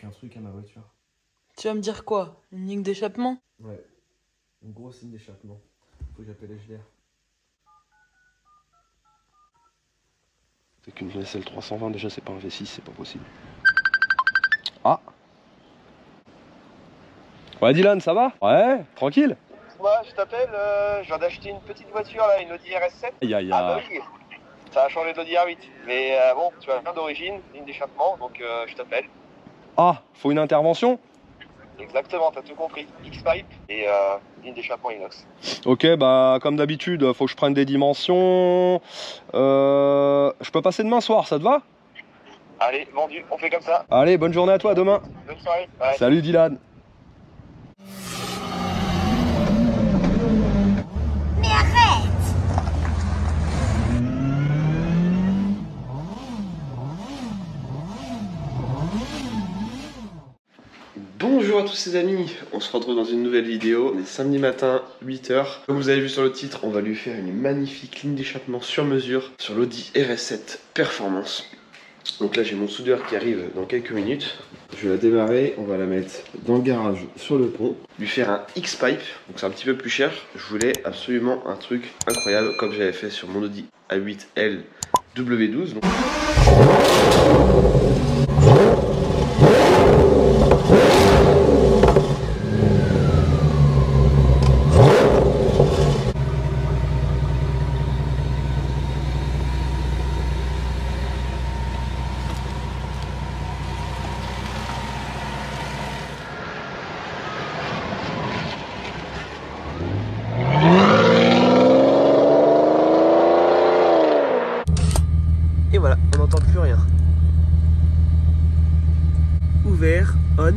manque un truc à ma voiture. Tu vas me dire quoi? Une ligne d'échappement? Ouais, une grosse ligne d'échappement. Faut que j'appelle HDR. C'est qu'une SL 320 déjà, c'est pas un V6, c'est pas possible. Ah. Ouais Dylan, ça va? Ouais, tranquille. Moi, je t'appelle, je viens d'acheter une petite voiture là, une Audi RS7. Aïe aïe Ah bah aïe. oui, ça a changé de l'Audi R8. Mais bon, tu as rien d'origine, ligne d'échappement, donc je t'appelle. Ah, faut une intervention? Exactement, t'as tout compris. X-Pipe et ligne d'échappement inox. Ok, bah comme d'habitude, faut que je prenne des dimensions. Je peux passer demain soir, ça te va? Allez, vendu, on fait comme ça. Allez, bonne journée à toi, à demain. Bonne soirée. Ouais. Salut Dylan. Mais arrête! Bonjour à tous ces amis, on se retrouve dans une nouvelle vidéo, on est samedi matin, 8h. Comme vous avez vu sur le titre, on va lui faire une magnifique ligne d'échappement sur mesure sur l'Audi RS7 Performance. Donc là j'ai mon soudeur qui arrive dans quelques minutes. Je vais la démarrer, on va la mettre dans le garage sur le pont, lui faire un X-Pipe, donc c'est un petit peu plus cher. Je voulais absolument un truc incroyable comme j'avais fait sur mon Audi A8L W12. Donc... Et voilà, on n'entend plus rien. Ouvert, on.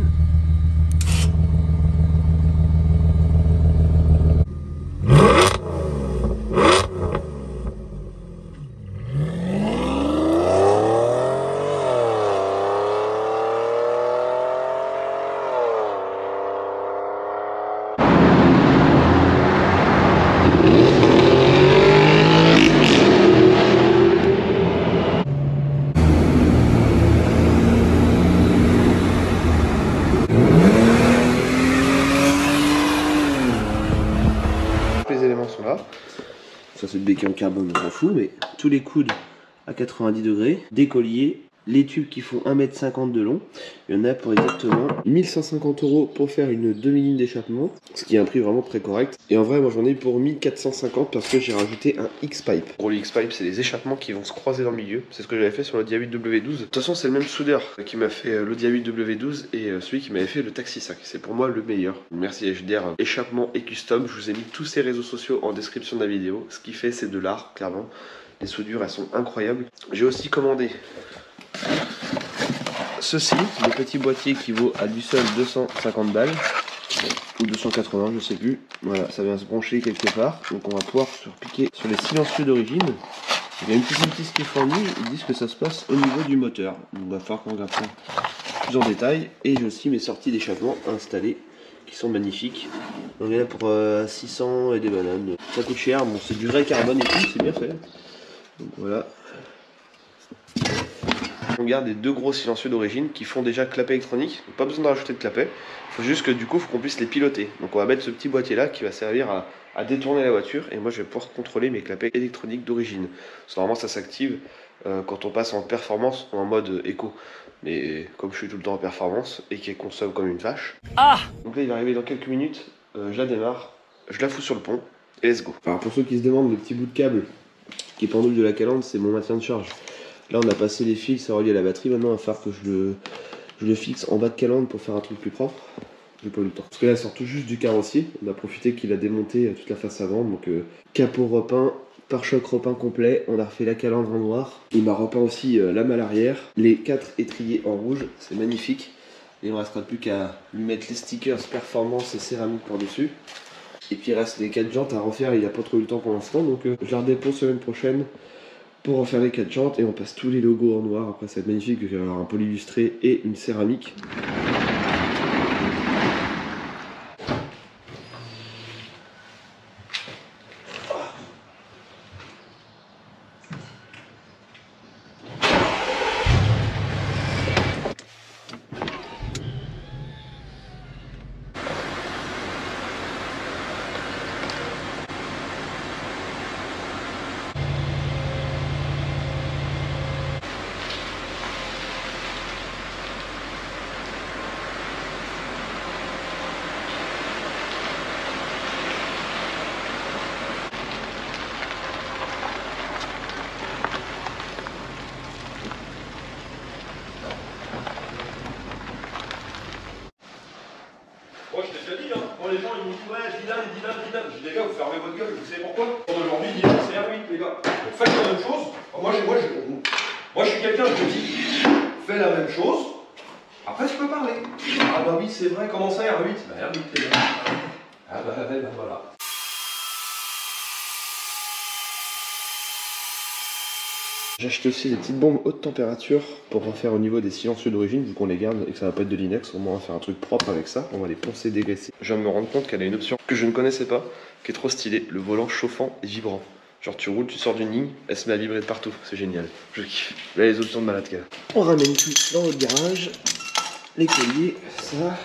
Les éléments sont là. Ça c'est le béquet en carbone, on s'en fout, mais tous les coudes à 90 degrés, des colliers, les tubes qui font 1,50 m de long. Il y en a pour exactement 1150 € pour faire une demi-ligne d'échappement, ce qui est un prix vraiment très correct. Et en vrai, moi j'en ai pour 1450 parce que j'ai rajouté un X-Pipe. Pour le X-Pipe, c'est les échappements qui vont se croiser dans le milieu. C'est ce que j'avais fait sur l'Audi A8 W12. De toute façon, c'est le même soudeur qui m'a fait l'Audi A8 W12 et celui qui m'avait fait le Taxi 5. C'est pour moi le meilleur. Merci HDR échappement et custom. Je vous ai mis tous ces réseaux sociaux en description de la vidéo. Ce qui fait, c'est de l'art, clairement. Les soudures, elles sont incroyables. J'ai aussi commandé ceci, le petit boîtier qui vaut à lui seul 250 balles ou 280, je sais plus. Voilà, ça vient se brancher quelque part, donc on va pouvoir se repiquer sur les silencieux d'origine. Il y a une petite notice qui est fournie, ils disent que ça se passe au niveau du moteur, donc il va falloir qu'on regarde ça plus en détail. Et j'ai aussi mes sorties d'échappement installées qui sont magnifiques. On est là pour 600 et des bananes. Ça coûte cher, bon c'est du vrai carbone et tout, c'est bien fait. Donc voilà. On garde les deux gros silencieux d'origine qui font déjà clapet électronique, donc pas besoin de rajouter de clapet, il faut juste que du coup faut qu'on puisse les piloter. Donc on va mettre ce petit boîtier là qui va servir à détourner la voiture et moi je vais pouvoir contrôler mes clapets électroniques d'origine. Normalement ça s'active quand on passe en performance ou en mode éco, mais comme je suis tout le temps en performance et qui consomme comme une vache. Ah, donc là il va arriver dans quelques minutes, je la démarre, je la fous sur le pont et let's go. Alors pour ceux qui se demandent, le petit bout de câble qui est pendule de la calandre, c'est mon maintien de charge. Là on a passé les fils à relier à la batterie, maintenant il va falloir que je le fixe en bas de calandre pour faire un truc plus propre. J'ai pas eu le temps. Parce que là elle sort tout juste du carrossier, on a profité qu'il a démonté toute la face avant, donc capot repeint, pare-choc repeint complet, on a refait la calandre en noir. Il m'a repeint aussi la malle arrière, les 4 étriers en rouge, c'est magnifique. Et il ne restera plus qu'à lui mettre les stickers performance et céramique par dessus. Et puis il reste les 4 jantes à refaire, il n'a pas trop eu le temps pour l'instant, donc je la redépose semaine prochaine pour refaire les 4 jantes et on passe tous les logos en noir. Après ça va être magnifique, il va y avoir un polylustré et une céramique. gars, vous fermez votre gueule, vous savez pourquoi? Aujourd'hui, c'est R8, les gars. Donc faites la même chose. Moi, je suis quelqu'un, je me dis, fais la même chose. Après, je peux parler. Ah bah oui, c'est vrai, comment ça, R8? Bah R8, les gars. Ah bah voilà. J'ai acheté aussi des petites bombes haute température pour refaire au niveau des silencieux d'origine, vu qu'on les garde et que ça va pas être de l'inox. Au moins on va faire un truc propre avec ça, on va les poncer, dégraisser. Je viens de me rendre compte qu'elle a une option que je ne connaissais pas, qui est trop stylée, le volant chauffant et vibrant. Genre tu roules, tu sors d'une ligne, elle se met à vibrer de partout, c'est génial. Je kiffe. Là les options de malade qu'elle a. On ramène tout dans notre garage, les colliers, ça.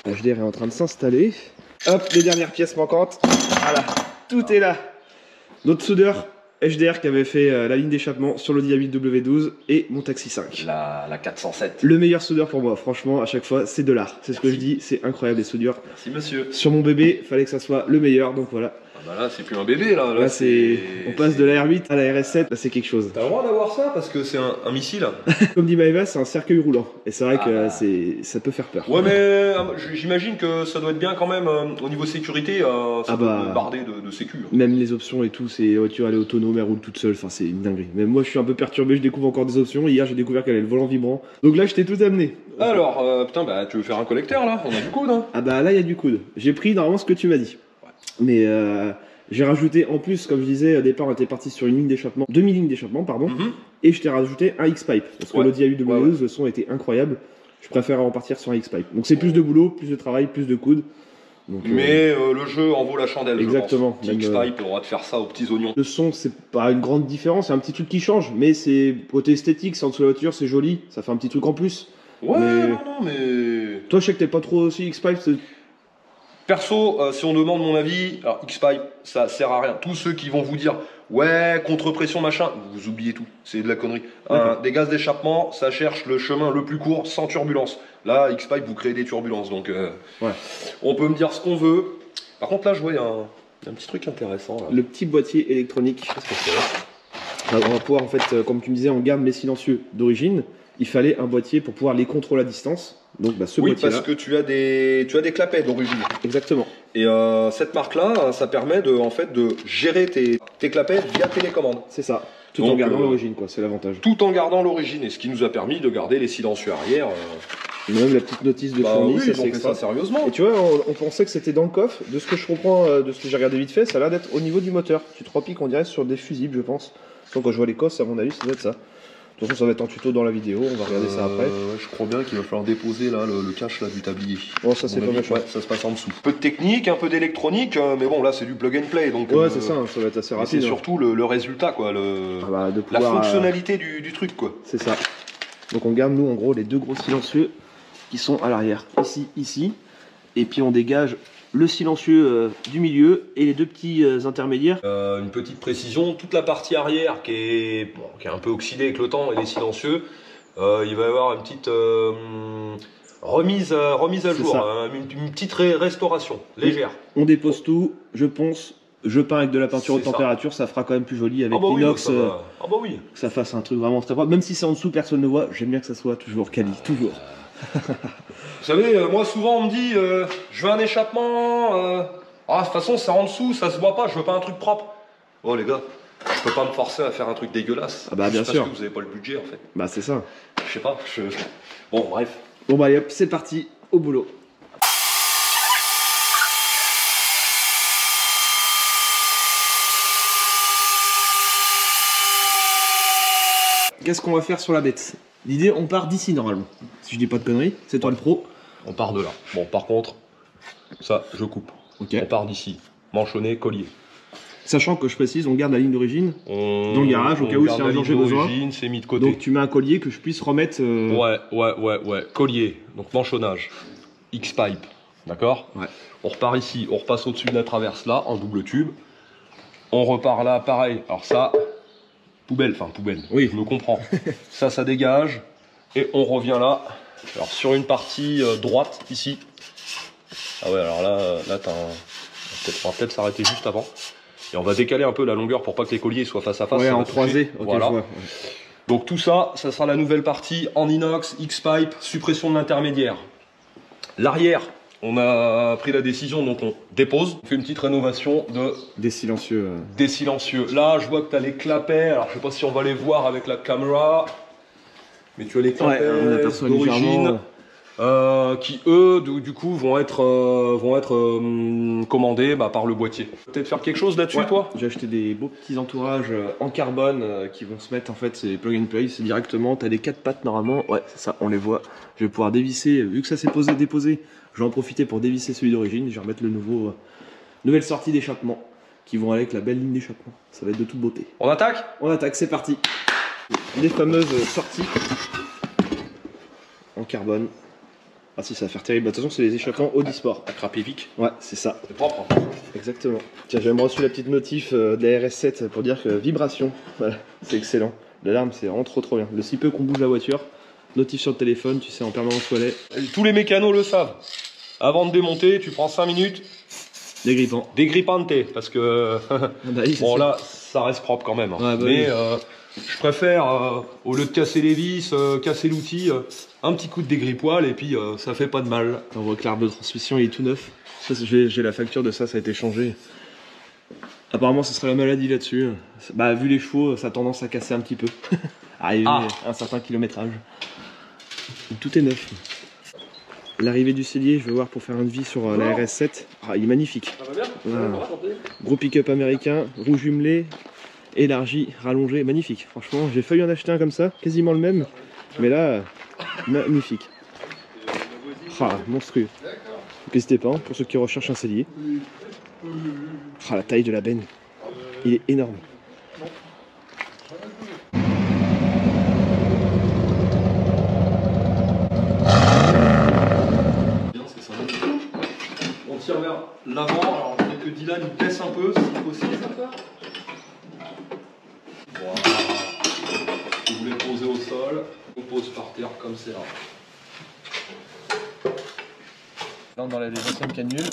HDR est en train de s'installer. Hop, les dernières pièces manquantes. Voilà, tout est là. Notre soudeur HDR qui avait fait la ligne d'échappement sur l'Audi A8 W12 et mon Taxi 5. La 407. Le meilleur soudeur pour moi, franchement, à chaque fois, c'est de l'art. C'est ce que je dis, c'est incroyable les soudures. Merci monsieur. Sur mon bébé, fallait que ça soit le meilleur, donc voilà. Ah bah là, c'est plus un bébé là. Là c'est. On passe de la R8 à la RS7, là c'est quelque chose. T'as le droit d'avoir ça parce que c'est un missile. Comme dit Maëva, c'est un cercueil roulant. Et c'est vrai que ça peut faire peur. Ouais, mais j'imagine que ça doit être bien quand même au niveau sécurité. Ça doit être bardé de sécu. Même les options et tout, c'est voiture elle est autonome, elle roule toute seule, enfin c'est une dinguerie. Même moi je suis un peu perturbé, je découvre encore des options. Hier j'ai découvert qu'elle avait le volant vibrant. Donc là je t'ai tout amené. Alors, putain, bah tu veux faire un collecteur là? On a du coude, hein? Ah bah là il y a du coude. J'ai pris normalement ce que tu m'as dit. Ouais. Mais j'ai rajouté en plus, comme je disais, au départ on était parti sur une ligne d'échappement, demi-ligne d'échappement, pardon. Et je t'ai rajouté un X-Pipe. Parce que l'Audi A8 W12, le son était incroyable. Je préfère repartir sur un X-Pipe. Donc c'est plus de boulot, plus de travail, plus de coude. Donc, mais le jeu en vaut la chandelle. Exactement. X-Pipe, on va te faire ça aux petits oignons. Le son, c'est pas une grande différence, c'est un petit truc qui change, mais c'est côté esthétique, c'est en dessous de la voiture, c'est joli, ça fait un petit truc en plus. Ouais, mais. Toi, je sais que t'es pas trop aussi X-Pipe. Perso, si on demande mon avis, alors X-Pipe, ça sert à rien. Tous ceux qui vont vous dire, ouais, contre-pression, machin, vous oubliez tout, c'est de la connerie. Des gaz d'échappement, ça cherche le chemin le plus court, sans turbulence. Là, X-Pipe, vous créez des turbulences, donc on peut me dire ce qu'on veut. Par contre, là, je vois, il y a un petit truc intéressant. Là. Le petit boîtier électronique. Qu'est-ce que c'est? On va pouvoir, en fait, comme tu me disais, on garde mes silencieux d'origine. Il fallait un boîtier pour pouvoir les contrôler à distance. Donc ce boîtier-là. Parce que tu as des clapets d'origine. Exactement. Et cette marque-là, ça permet de gérer tes clapets via télécommande. C'est ça. Tout en gardant l'origine, quoi. C'est l'avantage. Tout en gardant l'origine, et ce qui nous a permis de garder les silencieux arrière. Même la petite notice de fourni, oui, c'est extra. ça sérieusement. Et tu vois, on pensait que c'était dans le coffre. De ce que je comprends, de ce que j'ai regardé vite fait, ça a l'air d'être au niveau du moteur. Tu te repiques, on dirait, sur des fusibles, je pense. Donc quand je vois les cosses, à mon avis, ça doit être ça. De toute façon, ça va être en tuto dans la vidéo, on va regarder ça après. Je crois bien qu'il va falloir déposer là, le cache là, du tablier. Bon, ça c'est pas méchant. Ouais, ça se passe en dessous. Peu de technique, un peu d'électronique, mais bon, là c'est du plug and play. Donc, ouais, c'est ça, ça va être assez rapide. C'est surtout le résultat, quoi, de pouvoir, la fonctionnalité du truc, quoi. C'est ça. Donc on garde, nous, en gros, les deux gros silencieux qui sont à l'arrière. Ici. Et puis on dégage le silencieux du milieu et les deux petits intermédiaires. Une petite précision, toute la partie arrière qui est un peu oxydée avec le temps et les silencieux, il va y avoir une petite remise à jour, une petite restauration légère. On dépose tout, je ponce, je peins avec de la peinture haute température, ça fera quand même plus joli avec l'inox. Oui. Que ça fasse un truc vraiment très propre. Même si c'est en dessous, personne ne voit, j'aime bien que ça soit toujours quali, toujours. Vous savez, moi souvent on me dit je veux un échappement, de toute façon c'est en dessous, ça se voit pas, je veux pas un truc propre. Oh les gars, je peux pas me forcer à faire un truc dégueulasse. Ah bah bien sûr. Parce que vous avez pas le budget en fait. Bah c'est ça. Je sais pas, bon bref. Bon bah allez hop, c'est parti, au boulot. Qu'est-ce qu'on va faire sur la bête? L'idée, on part d'ici normalement. Si je dis pas de conneries, c'est toi le pro. On part de là. Bon, par contre, ça, je coupe. Okay. On part d'ici. Manchonnet, collier. Sachant que je précise, on garde la ligne d'origine dans le garage au cas où si un jour j'ai besoin. C'est mis de côté. Donc tu mets un collier que je puisse remettre. Ouais. Collier, donc manchonnage, X-pipe, d'accord. Ouais. On repart ici, on repasse au-dessus de la traverse là, en double tube. On repart là, pareil. Alors ça, poubelle. Oui, je me comprends. ça dégage. Et on revient là. Alors sur une partie droite ici. Ah ouais, alors là on va peut-être s'arrêter juste avant. Et on va décaler un peu la longueur pour pas que les colliers soient face à face. Ouais, en croisé. Okay, voilà. Donc tout ça, ça sera la nouvelle partie en inox, X-pipe, suppression de l'intermédiaire. L'arrière, On a pris la décision, donc on dépose. On fait une petite rénovation des silencieux. Des silencieux. Là, je vois que tu as les clapets. Alors, je sais pas si on va les voir avec la caméra. Mais tu as les clapets d'origine. Qui eux du coup vont être commandés par le boîtier. Peut-être faire quelque chose là-dessus, toi? J'ai acheté des beaux petits entourages en carbone qui vont se mettre, en fait c'est plug and play, c'est directement, t'as les 4 pattes normalement, ouais c'est ça, on les voit. Je vais pouvoir dévisser, vu que ça s'est déposé, je vais en profiter pour dévisser celui d'origine, je vais remettre le nouvelle sortie d'échappement qui vont aller avec la belle ligne d'échappement, ça va être de toute beauté. On attaque? On attaque, c'est parti. Les fameuses sorties en carbone. Ah si, ça va faire terrible. Attention, c'est les échappements Audisport. À Krapivik. Ouais, c'est ça. C'est propre. Exactement. Tiens, j'ai même reçu la petite notif de la RS7 pour dire que vibration. Voilà, c'est excellent. L'alarme, c'est vraiment trop bien. Le si peu qu'on bouge la voiture, notif sur le téléphone, tu sais, en permanence soleil. Tous les mécanos le savent. Avant de démonter, tu prends 5 minutes. Dégrippant. Dégrippante, parce que bon ça. là, ça reste propre quand même. Ouais, mais je préfère, au lieu de casser les vis, casser l'outil, un petit coup de dégrippoil et puis ça fait pas de mal. On voit que l'arbre de transmission il est tout neuf. J'ai la facture de ça, ça a été changé. Apparemment, ce serait la maladie là-dessus. Bah, vu les chevaux, ça a tendance à casser un petit peu. Arrivé à un certain kilométrage. Donc, tout est neuf. L'arrivée du cellier, je vais voir pour faire un devis sur la RS7. Ah, il est magnifique. Ça va bien? Voilà. Gros pick-up américain, roue jumelée, élargi, rallongé, magnifique. Franchement, j'ai failli en acheter un comme ça, quasiment le même. Mais là, magnifique. Ah, monstrueux. Donc n'hésitez pas, pour ceux qui recherchent un cellier. Ah, la taille de la benne, il est énorme. On tire vers l'avant, alors je voudrais que Dylan il baisse un peu si possible. Voilà. Si vous voulez poser au sol, on pose par terre comme c'est là. Là, dans les anciennes canules,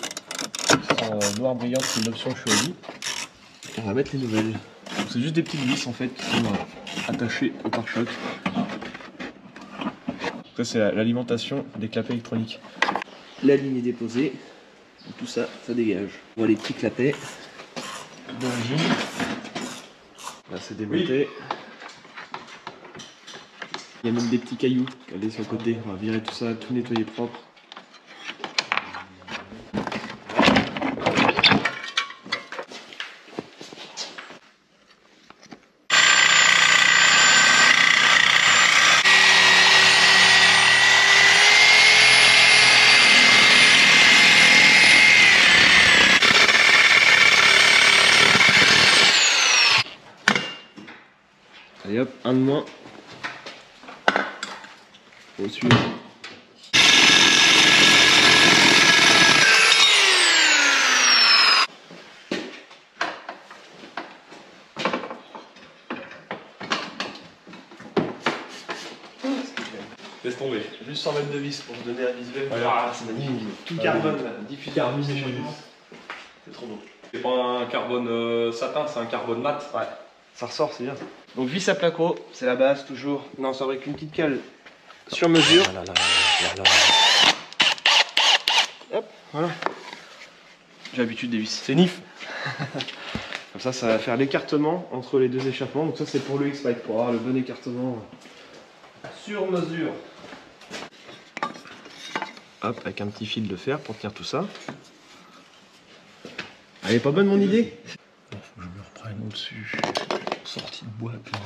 en noir brillant, c'est une option Shoei. On va mettre les nouvelles. C'est juste des petites vis en fait qui sont attachées au pare-choc. Ça c'est l'alimentation des clapets électroniques. La ligne est déposée. Tout ça, ça dégage. On voit les petits clapets d'origine. Là c'est démonté. Il y a même des petits cailloux. Regardez sur le côté. On va virer tout ça, tout nettoyer propre. Allez hop, un de moins. Au suivant. Laisse tomber. Juste 100 mètres de vis pour vous donner un visuel. Ah, c'est magnifique. Tout carbone, diffusé. C'est trop beau. C'est pas un carbone satin, c'est un carbone mat. Ouais, ça ressort, c'est bien. Donc vis à placo, c'est la base toujours. Non, c'est avec une petite cale sur mesure. Hop, voilà. J'ai l'habitude des vis. C'est nif. Comme ça va faire l'écartement entre les deux échappements. Donc ça, c'est pour le X-Bike, pour avoir le bon écartement sur mesure. Hop, avec un petit fil de fer pour tenir tout ça. Elle est pas bonne mon idée? Faut que je me reprenne au-dessus. Sortie de boîte. Là.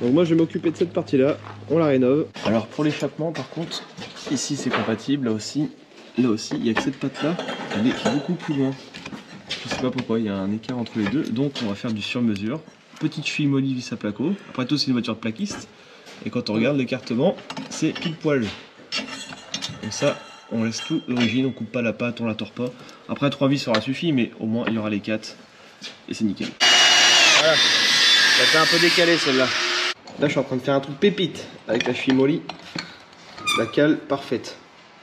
Donc moi je vais m'occuper de cette partie là, on la rénove. Alors pour l'échappement par contre, ici c'est compatible, là aussi il y a que cette patte là, elle est beaucoup plus loin. Je sais pas pourquoi, il y a un écart entre les deux, donc on va faire du sur-mesure. Petite cheville molly vis à placo, après tout c'est une voiture de plaquiste, et quand on regarde l'écartement, c'est pile poil. Comme ça, on laisse tout l'origine, on coupe pas la patte, on la tord pas. Après 3 vis aura suffi, mais au moins il y aura les 4, et c'est nickel. Voilà, ça fait un peu décalé celle-là. Là je suis en train de faire un truc pépite avec la cheville molly. la cale parfaite.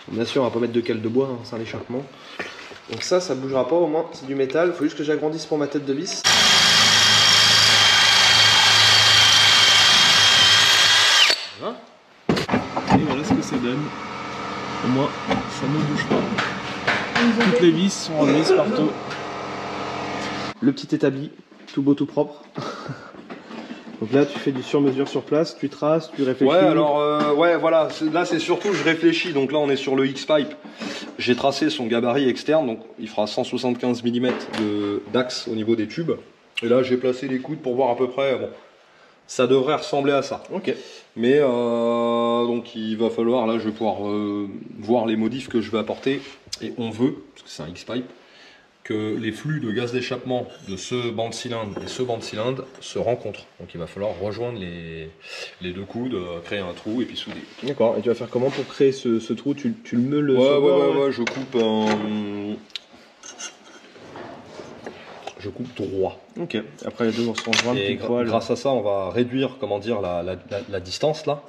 Bien sûr, on va pas mettre de cale de bois, hein, c'est un échappement. Donc ça bougera pas, au moins c'est du métal. Il faut juste que j'agrandisse pour ma tête de vis. Voilà. Et voilà ce que ça donne. Au moins, ça ne bouge pas. Toutes les vis sont remises partout. Le petit établi, tout beau, tout propre. Donc là, tu fais du sur-mesure sur place, tu traces, tu réfléchis. Ouais, alors, ouais, voilà. Là, c'est surtout, je réfléchis. Donc là, on est sur le X-Pipe. J'ai tracé son gabarit externe. Donc, il fera 175 mm d'axe au niveau des tubes. Et là, j'ai placé les coudes pour voir à peu près. Bon, ça devrait ressembler à ça. Ok. Mais, donc, il va falloir, là, je vais pouvoir voir les modifs que je vais apporter. Et on veut, parce que c'est un X-Pipe, que les flux de gaz d'échappement de ce banc de cylindre et ce banc de cylindre se rencontrent. Donc il va falloir rejoindre les deux coudes, créer un trou et puis souder. D'accord, et tu vas faire comment pour créer ce trou? Tu le meules? Ouais, je coupe un... Je coupe droit. Ok, après les deux vont se rejoindre. Et grâce à ça, on va réduire, comment dire, la distance là.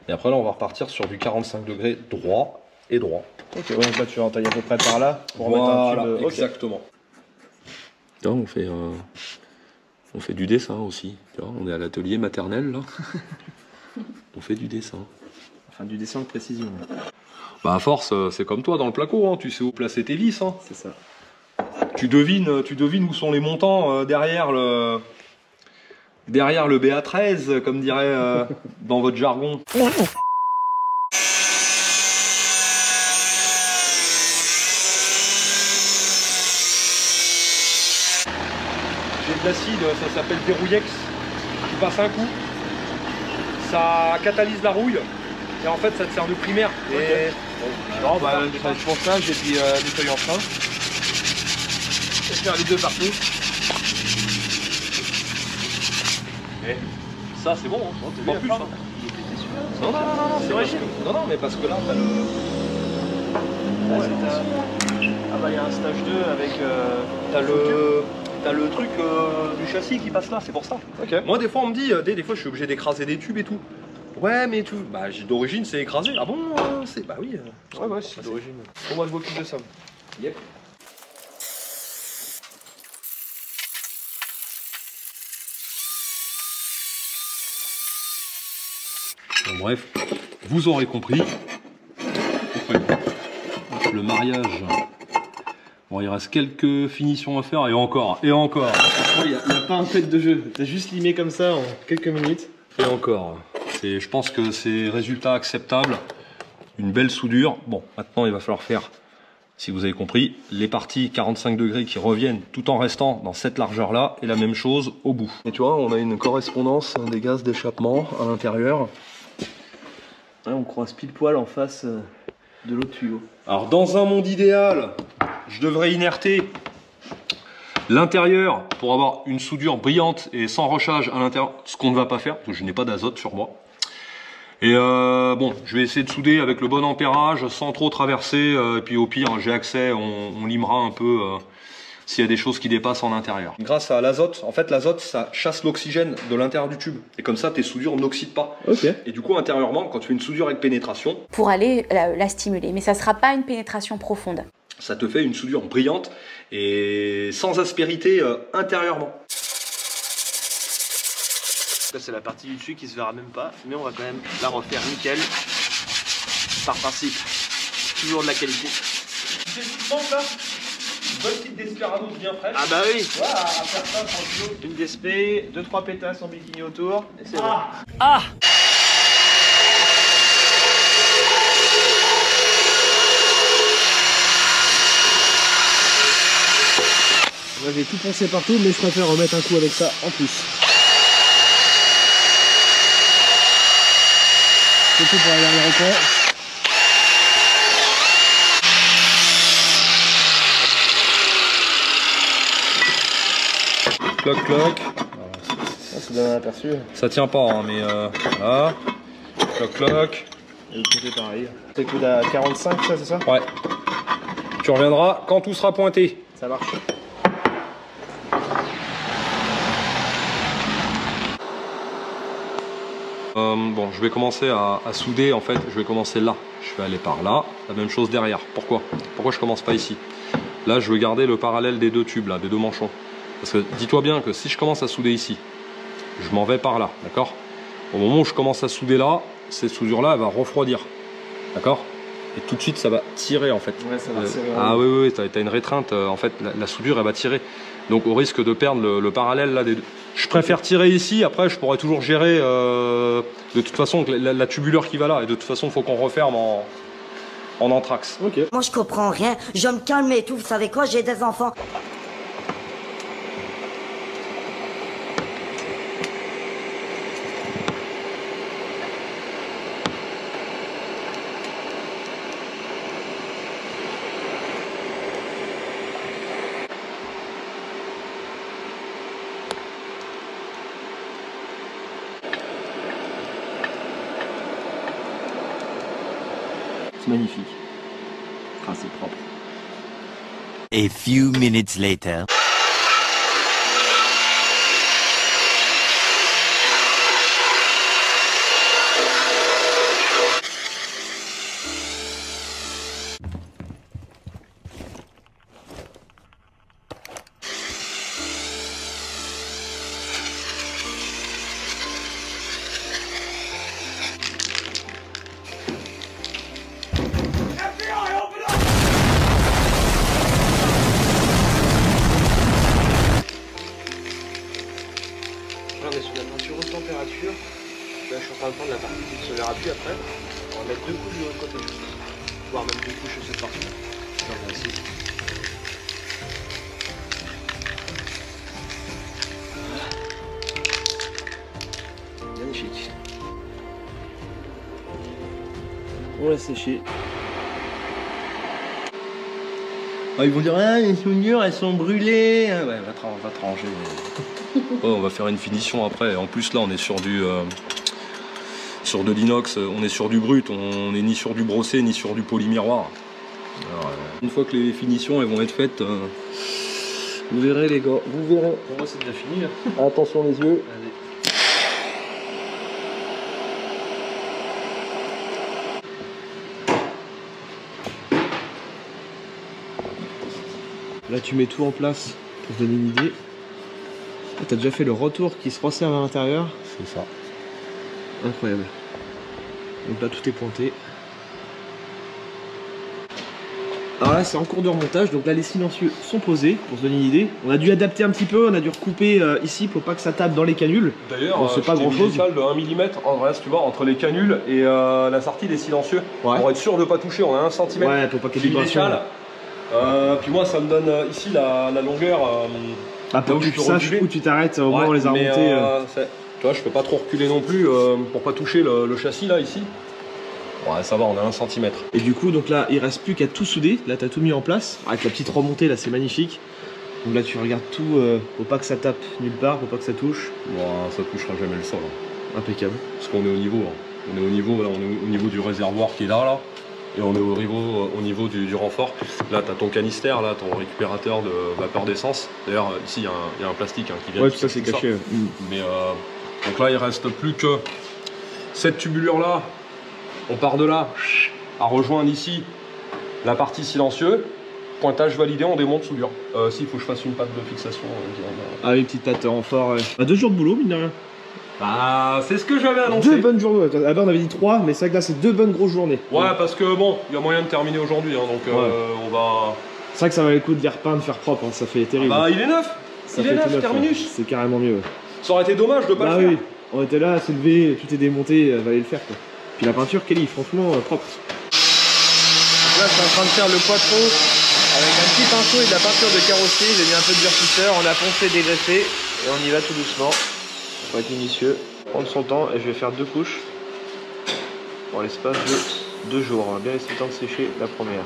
Et après là, on va repartir sur du 45 degrés droit et droit. Ok, ouais, donc là tu vas entailler à peu près par là pour voilà, remettre un tube. Exactement. Là, on fait du dessin aussi. Tu vois, on est à l'atelier maternel là. On fait du dessin. Enfin, du dessin de précision. Bah à force, c'est comme toi dans le placo, hein, tu sais où placer tes vis. Hein. C'est ça. Tu devines où sont les montants derrière le BA13, comme dirait dans votre jargon. J'ai de l'acide, ça s'appelle Verrouillex. Tu passes un coup, ça catalyse la rouille et en fait ça te sert de primaire. Et Non, bah, je pense ça, j'ai puis des feuilles en frein. Je vais faire les deux partout. Et ça c'est bon, hein. Pas plus. Hein. Non, c'est vrai. Non, mais parce que là, t'as le. Ah bah il y a un stage 2 avec... T'as le truc du châssis qui passe là, c'est pour ça. Ok. Moi, des fois, on me dit, des fois, je suis obligé d'écraser des tubes et tout. Ouais, mais tout. Bah, d'origine, c'est écrasé. Ah bon c'est. Bah oui. Ouais, c'est d'origine. Bon, moi je m'occupe de ça. Yep. Bon, bref, vous aurez compris. Le mariage. Bon, il reste quelques finitions à faire et encore, et encore. Il n'y a pas un fait de jeu, t'as juste limé comme ça en quelques minutes. Et encore. Je pense que c'est résultat acceptable. Une belle soudure. Bon, maintenant il va falloir faire, si vous avez compris, les parties 45 degrés qui reviennent tout en restant dans cette largeur-là et la même chose au bout. Et tu vois, on a une correspondance des gaz d'échappement à l'intérieur. Ouais, on croise pile poil en face de l'autre tuyau. Alors dans un monde idéal, je devrais inerter l'intérieur pour avoir une soudure brillante et sans rochage à l'intérieur, ce qu'on ne va pas faire, parce que je n'ai pas d'azote sur moi. Et bon, je vais essayer de souder avec le bon ampérage, sans trop traverser, et puis au pire, j'ai accès, on limera un peu s'il y a des choses qui dépassent en intérieur. Grâce à l'azote, en fait l'azote, ça chasse l'oxygène de l'intérieur du tube. Et comme ça, tes soudures n'oxydent pas. Ok. Et du coup, intérieurement, quand tu fais une soudure avec pénétration, Pour aller la stimuler, mais ça ne sera pas une pénétration profonde. ça te fait une soudure brillante et sans aspérité intérieurement. Là, c'est la partie du dessus qui se verra même pas, mais on va quand même la refaire nickel. Par principe, toujours de la qualité. C'est ce qui manque là. Une bonne petite Desperados bien fraîche. Ah bah oui. Voilà, à faire ça tranquille. Une DSP, 2-3 pétasses en bikini autour, et c'est bon. Moi j'ai tout poncé partout, mais je préfère remettre un coup avec ça en plus. C'est tout pour la dernière recours. Cloc cloc. Ça donne un aperçu. Ça tient pas, hein, mais là. Cloc cloc. Et l'autre côté pareil. C'est coup à 45 ça, c'est ça? Ouais. Tu reviendras quand tout sera pointé. Ça marche. Bon, je vais commencer à souder, en fait, je vais commencer là. Je vais aller par là, la même chose derrière. Pourquoi je commence pas ici? Là, je veux garder le parallèle des deux tubes, là, des deux manchons. Parce que dis-toi bien que si je commence à souder ici, je m'en vais par là, d'accord? Au moment où je commence à souder là, cette soudure-là, elle va refroidir, d'accord? Et tout de suite, ça va tirer, en fait. Ouais, ça va serrer. Ah oui, t'as une rétreinte, en fait, la soudure, elle va tirer. Donc, au risque de perdre le parallèle, là, des deux. Je préfère tirer ici, après, je pourrais toujours gérer, de toute façon, la tubuleur qui va là. Et de toute façon, il faut qu'on referme en anthrax. Ok. Moi je comprends rien, je me calme et tout, vous savez quoi, j'ai des enfants. C'est magnifique. Ah, c'est propre. A few minutes later. Là, on est sur la peinture haute température. Là, je suis en train de prendre la partie qui ne se verra plus après. On va mettre 2 couches de l'autre côté, voire même 2 couches de cette partie. Là, on va essayer. Voilà. Magnifique. On laisse sécher. Ah, ils vont dire, ah, les soudures, elles sont brûlées. Ah, ouais, va te ranger. Ouais, on va faire une finition après. En plus, là, on est sur sur de l'inox, on est sur du brut, on n'est ni sur du brossé, ni sur du polymiroir. Alors, une fois que les finitions elles vont être faites, vous verrez les gars, vous verrez. Pour moi, c'est déjà fini. Là. Attention les yeux. Allez. Là, tu mets tout en place pour te donner une idée. Tu as déjà fait le retour qui se resserre à l'intérieur. C'est ça. Incroyable. Donc là, tout est pointé. Alors là, c'est en cours de remontage. Donc là, les silencieux sont posés pour se donner une idée. On a dû adapter un petit peu. On a dû recouper ici pour pas que ça tape dans les canules. D'ailleurs, bon, c'est pas grand chose. De 1 mm en vrai, tu vois, entre les canules et la sortie des silencieux. Ouais. Pour être sûr de pas toucher, on a 1 cm. Ouais, pour pas qu'il y ait de vibration. Puis moi, ça me donne ici la longueur. Ah, pour que tu saches où tu t'arrêtes, au moins on les a remontés. Tu vois, je peux pas trop reculer non plus pour pas toucher le châssis là, ici. Ouais, ça va, on a 1 cm. Et du coup, donc là, il reste plus qu'à tout souder. Là, tu as tout mis en place. Avec la petite remontée, là, c'est magnifique. Donc là, tu regardes tout. Faut pas que ça tape nulle part, faut pas que ça touche. Ouais, ça touchera jamais le sol. Hein. Impeccable. Parce qu'on est au niveau. Hein. On est au niveau, là, on est au niveau du réservoir qui est là. Et on est au niveau du renfort. Là, tu as ton canister, là, ton récupérateur de vapeur d'essence. D'ailleurs, ici, il y a un plastique qui vient. Ouais, tout ça, c'est caché. Mais donc là, il reste plus que cette tubulure-là. On part de là à rejoindre ici la partie silencieux. Pointage validé, on démonte soudure. S'il faut que je fasse une patte de fixation. Ah, une petite patte en fort. 2 jours de boulot, mine de rien. Ah, c'est ce que j'avais annoncé. 2 bonnes journées. D'abord, on avait dit 3, mais c'est vrai que là, c'est 2 bonnes grosses journées. Ouais, parce que bon, il y a moyen de terminer aujourd'hui. Hein, donc, ouais. On va. C'est vrai que ça valait le coup de les repeindre, faire propre. Hein, ça fait terrible. Ah bah, il est neuf. Ça il est neuf, terminus. Ouais. C'est carrément mieux. Ouais. Ça aurait été dommage de pas le faire. Oui, on était là, c'est levé, tout est démonté, valait le faire quoi. Puis la peinture, Kelly, franchement propre. Donc là, je suis en train de faire le poitron avec un petit pinceau et de la peinture de carrosserie. J'ai mis un peu de durcisseur, on a poncé, dégraissé et on y va tout doucement. On va être minutieux, prendre son temps et je vais faire 2 couches en l'espace de 2 jours. On va bien laisser le temps de sécher la première.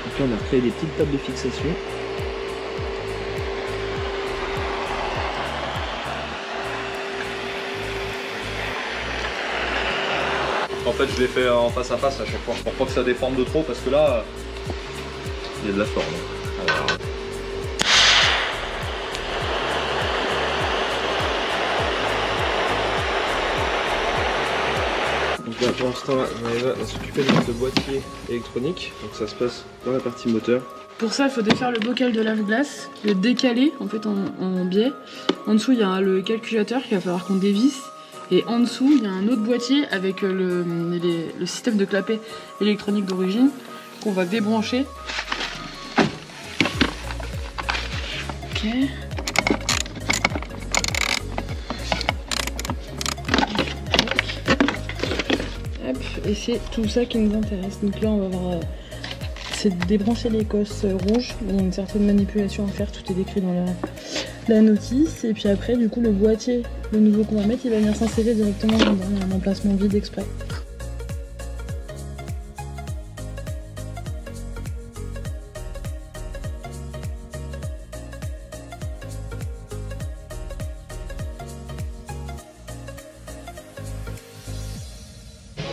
Donc là, on a créé des petites tables de fixation. qu'en fait je l'ai fait en face à face à chaque fois pour pas que ça déforme de trop parce que là il y a de la forme. Alors... Donc là, pour l'instant, on va s'occuper de notre boîtier électronique. Donc ça se passe dans la partie moteur. Pour ça, il faut défaire le bocal de lave-glace, le décaler en fait en biais. En dessous, il y a le calculateur qu'il va falloir qu'on dévisse. Et en dessous, il y a un autre boîtier avec le système de clapet électronique d'origine qu'on va débrancher. Ok. Hop, et c'est tout ça qui nous intéresse. Donc là, on va voir... c'est de débrancher les cosses rouges. Il y a une certaine manipulation à faire, tout est décrit dans la notice. Et puis après, du coup, le boîtier, le nouveau qu'on va mettre, il va venir s'insérer directement dans un emplacement vide exprès.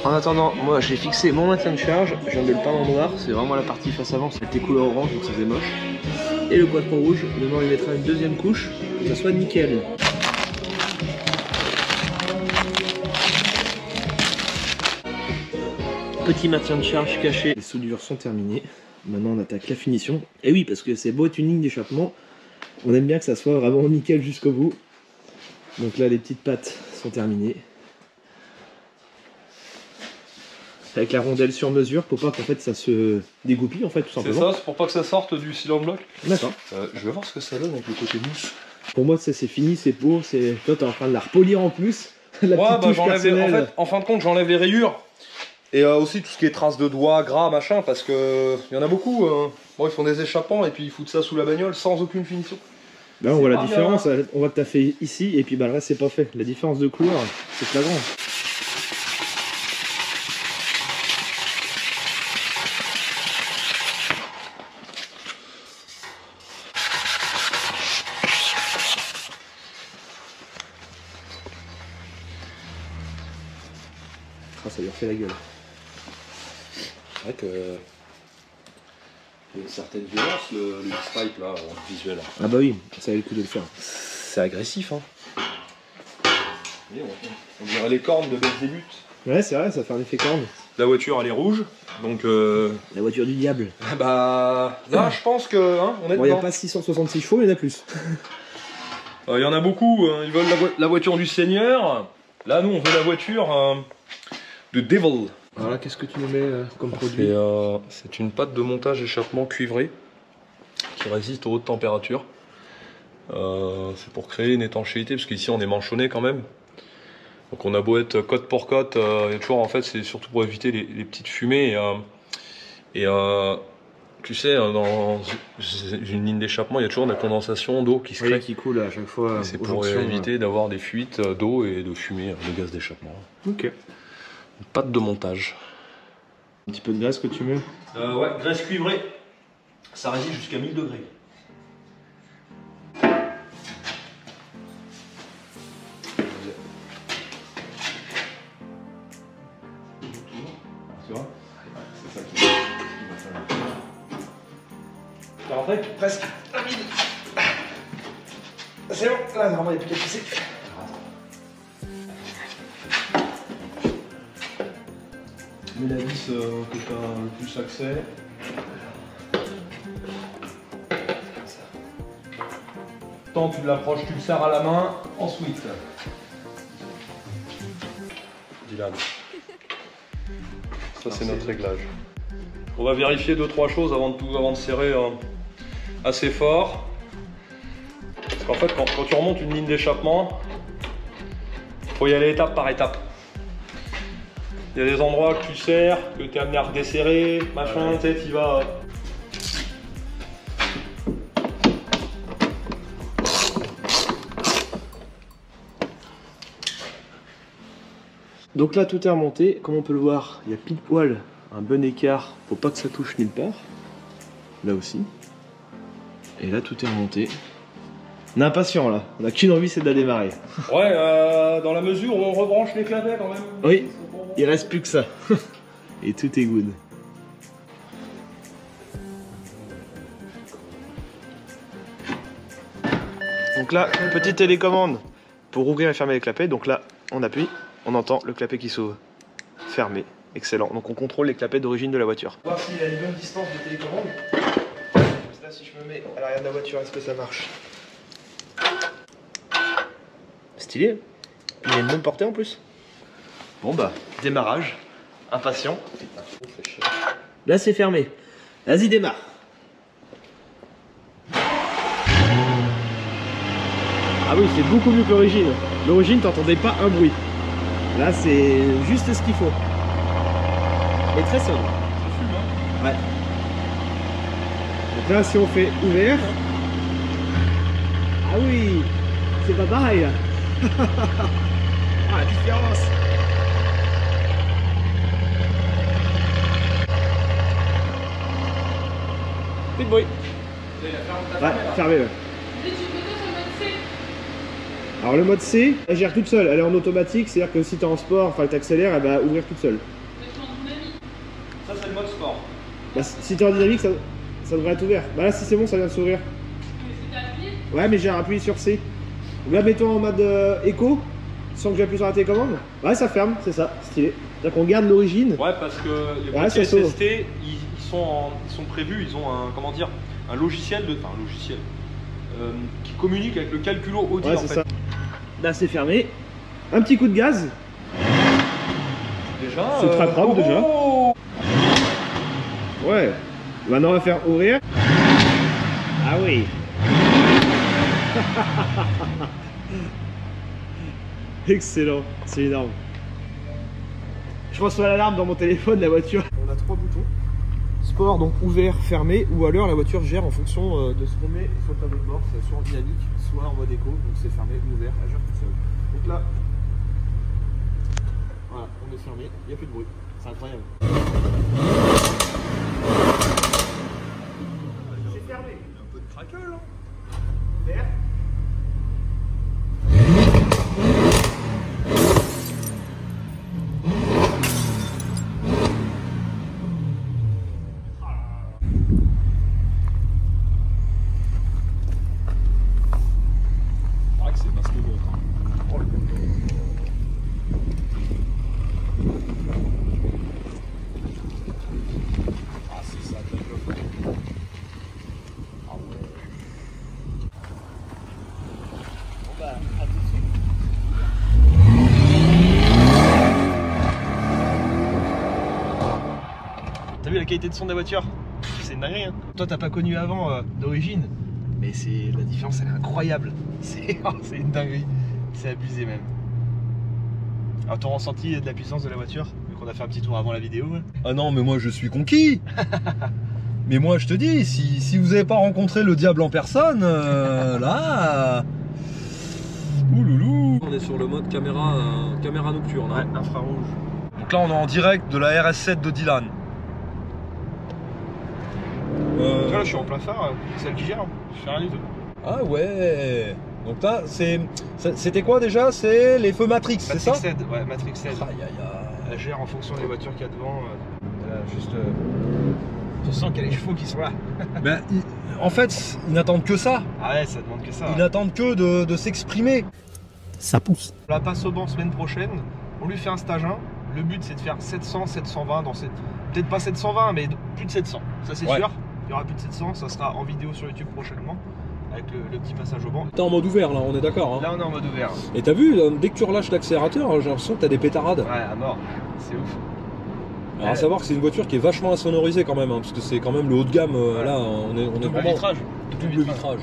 En attendant, moi j'ai fixé mon maintien de charge, je viens de le peindre en noir, c'est vraiment la partie face avant, c'était couleur orange donc ça faisait moche. Et le quattro rouge, demain on lui mettra une deuxième couche, pour que ça soit nickel. Petit maintien de charge caché, les soudures sont terminées, maintenant on attaque la finition. Et oui, parce que c'est beau être une ligne d'échappement, on aime bien que ça soit vraiment nickel jusqu'au bout. Donc là les petites pattes sont terminées. Avec la rondelle sur mesure pour pas qu'en fait ça se dégoupille en fait tout simplement. C'est ça, c'est pour pas que ça sorte du cylindre bloc. D'accord. Je vais voir ce que ça donne avec le côté mousse. Pour moi c'est fini, c'est beau, c'est... Toi t'es en train de la repolir en plus. La petite touche personnelle. En fin de compte j'enlève les rayures. Et aussi tout ce qui est traces de doigts, gras, machin, parce que il y en a beaucoup. Bon, ils font des échappements et puis ils foutent ça sous la bagnole sans aucune finition. Là on voit la différence, on voit que t'as fait ici et puis bah le reste c'est pas fait. La différence de couleur c'est flagrant. Ça lui refait la gueule. C'est vrai que il y a une certaine violence le X-Pipe là, visuel. Ah bah oui, ça a le coup de le faire. C'est agressif hein. On dirait les cornes de Belzébuth. Ouais c'est vrai, ça fait un effet corne. La voiture elle est rouge, donc la voiture du diable. Bah là je pense que hein, on est bon, il n'y a pas 666 chevaux, il y en a plus. Il y en a beaucoup, hein. Ils veulent la voiture du Seigneur. Là nous on veut la voiture de Devil. Alors là, qu'est-ce que tu nous mets comme produit? C'est une pâte de montage échappement cuivrée qui résiste aux hautes températures. C'est pour créer une étanchéité, parce qu'ici on est manchonné quand même. Donc on a beau être côte pour côte, il y a toujours, en fait, c'est surtout pour éviter les petites fumées. Tu sais, dans une ligne d'échappement, il y a toujours de la condensation d'eau qui se crée. Oui, qui coule à chaque fois. C'est pour éviter d'avoir des fuites d'eau et de fumée, de gaz d'échappement. Ok. Une pâte de montage. Un petit peu de graisse que tu mets? Ouais, graisse cuivrée. Ça résiste jusqu'à 1000 degrés. Tu vois? C'est ça qui va faire. T'es rentré presque à 1000. C'est bon, là normalement il n'y a plus qu'à pisser. Mets la vis que tu as le plus accès. Tant tu l'approches, tu le serres à la main, ensuite. Dylan. Ça c'est notre réglage. On va vérifier 2-3 choses avant de serrer assez fort. Parce qu'en fait quand tu remontes une ligne d'échappement, il faut y aller étape par étape. Il y a des endroits que tu serres, que tu es amené à redesserrer, machin, tu sais, tu vas. Donc là tout est remonté, comme on peut le voir, il y a pile poil un bon écart, faut pas que ça touche nulle part. Là aussi. Et là tout est remonté. On est impatient là, on a qu'une envie, c'est de la démarrer. Ouais, dans la mesure où on rebranche les clapets quand même. Oui, Il reste plus que ça. Et tout est good. Donc là, petite télécommande pour ouvrir et fermer les clapets. Donc là, on appuie, on entend le clapet qui s'ouvre. Fermé. Excellent. Donc on contrôle les clapets d'origine de la voiture. On va voir s'il y a une bonne distance de télécommande. Là, si je me mets à l'arrière de la voiture, est-ce que ça marche? Stylé. Il y a une bonne portée en plus. Bon bah, démarrage. Impatient. Là c'est fermé. Vas-y, démarre. Ah oui, c'est beaucoup mieux que l'origine. L'origine, t'entendais pas un bruit. Là, c'est juste ce qu'il faut. Et très sobre. Ça fume, hein? Ouais. Donc là, si on fait ouvert... Ah oui, c'est pas pareil là. Ah, la différence. Plus de bruit. Ouais, fermé, ouais. Alors le mode C, elle gère toute seule, elle est en automatique, c'est-à-dire que si tu es en sport, enfin que tu accélères, elle va ouvrir toute seule. Ça c'est le mode sport. Bah, si tu es en dynamique, ça devrait être ouvert. Bah là si c'est bon, ça vient de s'ouvrir. Ouais, mais j'ai appuyé sur C. Donc là, mets-toi en mode écho, sans que j'appuie sur la télécommande. Ouais, ça ferme, c'est ça, stylé. C'est-à-dire qu'on garde l'origine. Ouais, parce que les boîtiers SST, ils sont prévus, ils ont un, comment dire, un logiciel, qui communique avec le calculo audio, ouais, en fait. Ça. Là c'est fermé. Un petit coup de gaz. Déjà, c'est très propre déjà. Ouais. Maintenant on va faire ouvrir. Ah oui. Excellent, c'est énorme. Je reçois l'alarme dans mon téléphone, la voiture. On a 3 boutons. Sport, donc ouvert, fermé, ou alors la voiture gère en fonction de ce qu'on met sur le tableau de bord, soit en dynamique, soit en mode écho, donc c'est fermé ou ouvert, elle gère tout seul. Donc là, voilà, on est fermé, il n'y a plus de bruit, c'est incroyable. C'est fermé. Il y a un peu de craquel, hein. Vert. T'as vu la qualité de son de la voiture? C'est une dinguerie, hein. Toi t'as pas connu avant d'origine, mais c'est la différence, elle est incroyable. C'est une dinguerie, c'est abusé même. Alors t'as ressenti de la puissance de la voiture, vu qu'on a fait un petit tour avant la vidéo? Ouais. Ah non, mais moi je suis conquis. Mais moi je te dis, si vous avez pas rencontré le diable en personne, là... Ouloulou. On est sur le mode caméra nocturne. Ouais, infrarouge. Donc là on est en direct de la RS7 de Dylan. Tu vois, là je suis en plein phare, c'est celle qui gère, je fais rien du tout. Ah ouais. Donc là, c'était quoi déjà? C'est les feux Matrix, c'est ça? Matrix 7, ouais, Matrix 7. Aïe aïe aïe. Elle gère en fonction des voitures qu'il y a devant. Elle a juste... Je sens qu'il y a les chevaux qui sont là. Ben, en fait, ils n'attendent que ça. Ah ouais, ça demande que ça. Ils n'attendent que de s'exprimer. Ça pousse. On la passe au banc semaine prochaine. On lui fait un stage 1. Le but c'est de faire 700, 720 dans cette... Peut-être pas 720, mais plus de 700. Ça c'est sûr. Il y aura plus de 700. Ça sera en vidéo sur YouTube prochainement. Avec le petit passage au banc. T'es en mode ouvert là, on est d'accord, hein. Là on est en mode ouvert. Et t'as vu, dès que tu relâches l'accélérateur, j'ai l'impression que t'as des pétarades. Ouais, à mort. C'est ouf. Alors à savoir que c'est une voiture qui est vachement insonorisée quand même, hein, parce que c'est quand même le haut de gamme, là, on est vraiment... vitrage. Double vitrage.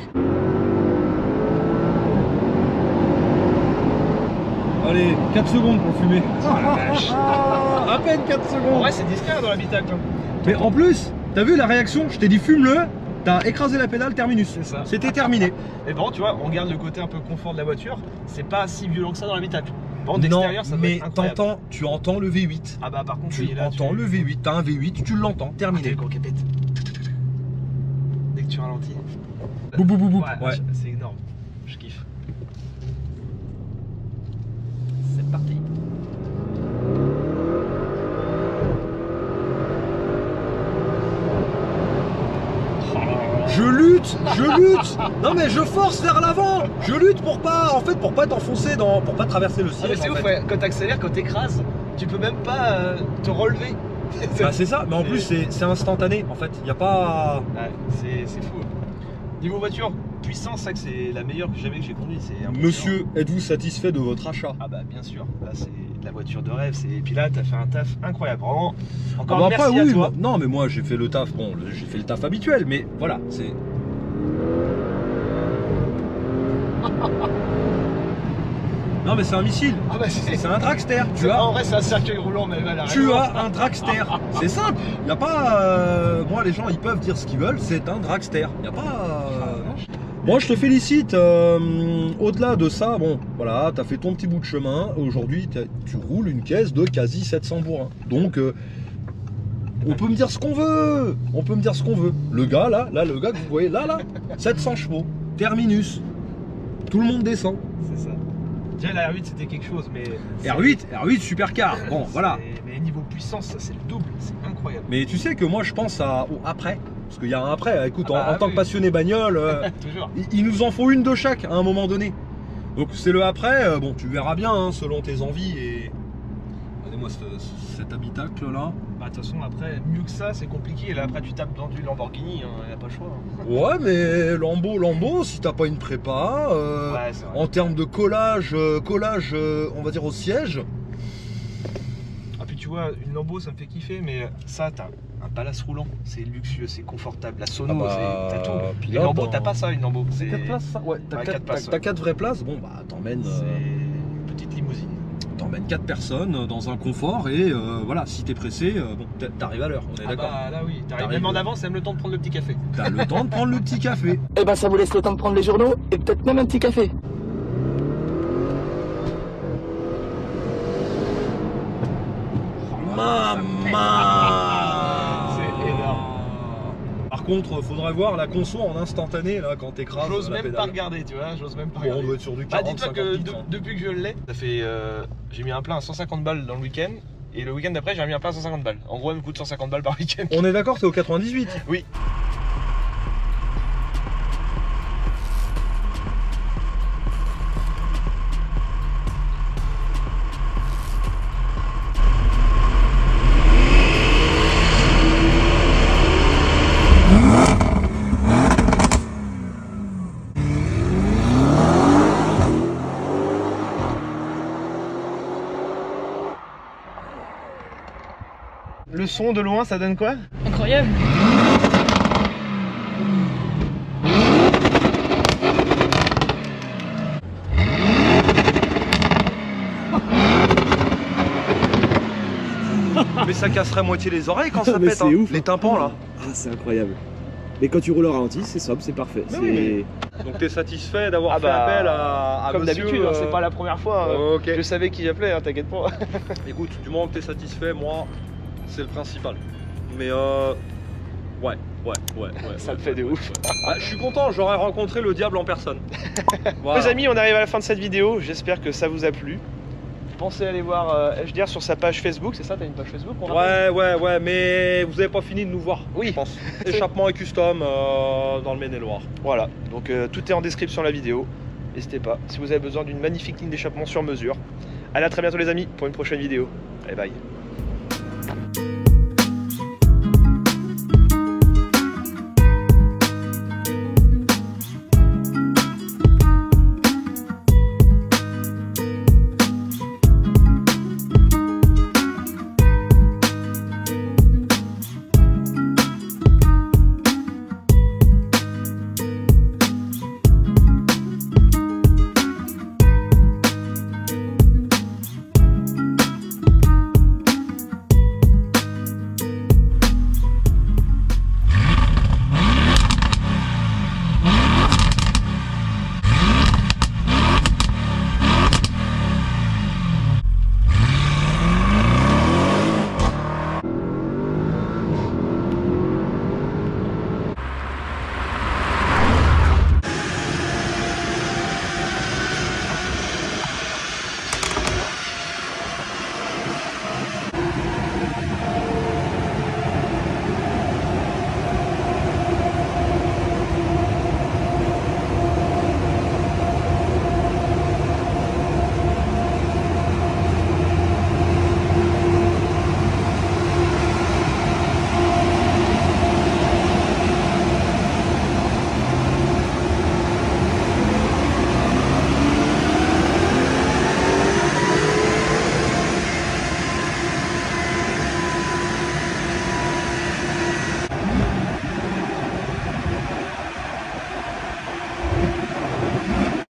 Allez, 4 secondes pour fumer. Oh la vache. À peine 4 secondes. Ouais, c'est discret dans l'habitacle. Hein. Mais en plus, t'as vu la réaction? Je t'ai dit fume-le, t'as écrasé la pédale, terminus. C'est ça. C'était terminé. Mais bon, tu vois, on garde le côté un peu confort de la voiture. C'est pas si violent que ça dans l'habitacle. Bon, d'extérieur, ça doit être incroyable. Tu entends le V8. Ah bah par contre, tu entends le V8, t'as un V8, tu l'entends, terminé. Le gros qui pète. Dès que tu ralentis. Bou bou bou bou. Ouais. C'est énorme. Je kiffe. C'est parti. lutte. Non mais je force vers l'avant. Je lutte pour pas, en fait, pour pas t'enfoncer pour pas traverser le ciel. C'est ouf, ouais. Quand t'accélères, quand t'écrases, tu peux même pas te relever. Bah c'est ça, mais en plus c'est instantané en fait, il y a pas... Ouais, c'est fou. Niveau voiture, puissance, ça que c'est la meilleure que jamais que j'ai conduite. Monsieur, êtes-vous satisfait de votre achat? Ah bah bien sûr, là c'est la voiture de rêve, et puis là t'as fait un taf incroyable, vraiment. Encore merci à toi. Non mais moi j'ai fait le taf, bon j'ai fait le taf habituel, mais voilà, c'est... Non mais c'est un missile, ah bah, c'est un dragster, tu vois. En vrai c'est un cercueil roulant, mais voilà. Tu as un dragster, c'est simple, il n'y a pas... moi les gens ils peuvent dire ce qu'ils veulent, c'est un dragster, il n'y a pas... Moi je te félicite, au-delà de ça, bon voilà, tu as fait ton petit bout de chemin, aujourd'hui tu roules une caisse de quasi 700 bourrins, donc... on peut me dire ce qu'on veut, Le gars là, le gars que vous voyez là, 700 chevaux, terminus, tout le monde descend. C'est ça. Déjà la R8 c'était quelque chose, mais... R8 supercar, bon voilà. Mais niveau puissance, ça c'est le double, c'est incroyable. Mais tu sais que moi je pense au après, parce qu'il y a un après, écoute, en tant oui. que passionné bagnole, toujours. Il nous en faut une de chaque à un moment donné. Donc c'est le après, bon tu verras bien hein, selon tes envies et... Regardez-moi cet habitacle là. Bah de toute façon après, mieux que ça c'est compliqué, là après tu tapes dans du Lamborghini, il n'y a pas le choix. Ouais mais Lambo, si t'as pas une prépa, ouais, en termes de collage, on va dire au siège. Ah puis tu vois, une Lambo ça me fait kiffer, mais ça t'as un palace roulant, c'est luxueux, c'est confortable, la sono, t'as tout. Puis une Lambo, t'as pas ça une Lambo. C'est 4 places ça? Ouais, t'as 4 vraies places, bon bah t'emmènes... C'est une petite limousine. T'emmènes 4 personnes dans un confort et voilà, si t'es pressé, bon, t'arrives à l'heure, on est d'accord. Bah là oui, t'arrives même en avance, t'as même le temps de prendre le petit café. T'as le temps de prendre le petit café. Eh ben ça vous laisse le temps de prendre les journaux et peut-être même un petit café. C'est énorme. Par contre, faudrait voir la conso en instantané là quand t'écrases. J'ose même pas regarder, tu vois, j'ose même pas regarder. On doit être sur du 40, dis-toi que depuis que je l'ai, ça fait... j'ai mis un plein à 150 balles dans le week-end. Et le week-end d'après, j'ai remis un plein à 150 balles. En gros, elle me coûte 150 balles par week-end. On est d'accord, c'est au 98? Oui. Le son de loin, ça donne quoi? Incroyable. Mais ça casserait moitié les oreilles quand ça pète, hein. Ouf, les tympans là. Ah, c'est incroyable. Mais quand tu roules au ralenti, c'est sobre, c'est parfait. Donc t'es satisfait d'avoir fait bah, appel à comme monsieur, d'habitude, c'est pas la première fois. Ok. Je savais qui j'appelais, hein, t'inquiète pas. Écoute, du moment que t'es satisfait, moi, c'est le principal. Mais ouais. Ça me fait de ouf. Ah, je suis content, j'aurais rencontré le diable en personne. Voilà. Les amis, on arrive à la fin de cette vidéo. J'espère que ça vous a plu. Pensez à aller voir HDR sur sa page Facebook, c'est ça? T'as une page Facebook? Ouais, mais vous avez pas fini de nous voir. Oui. Je pense. Échappement et custom dans le Maine-et-Loire. Voilà, donc tout est en description de la vidéo. N'hésitez pas, si vous avez besoin d'une magnifique ligne d'échappement sur mesure. Allez, à très bientôt les amis pour une prochaine vidéo. Bye bye.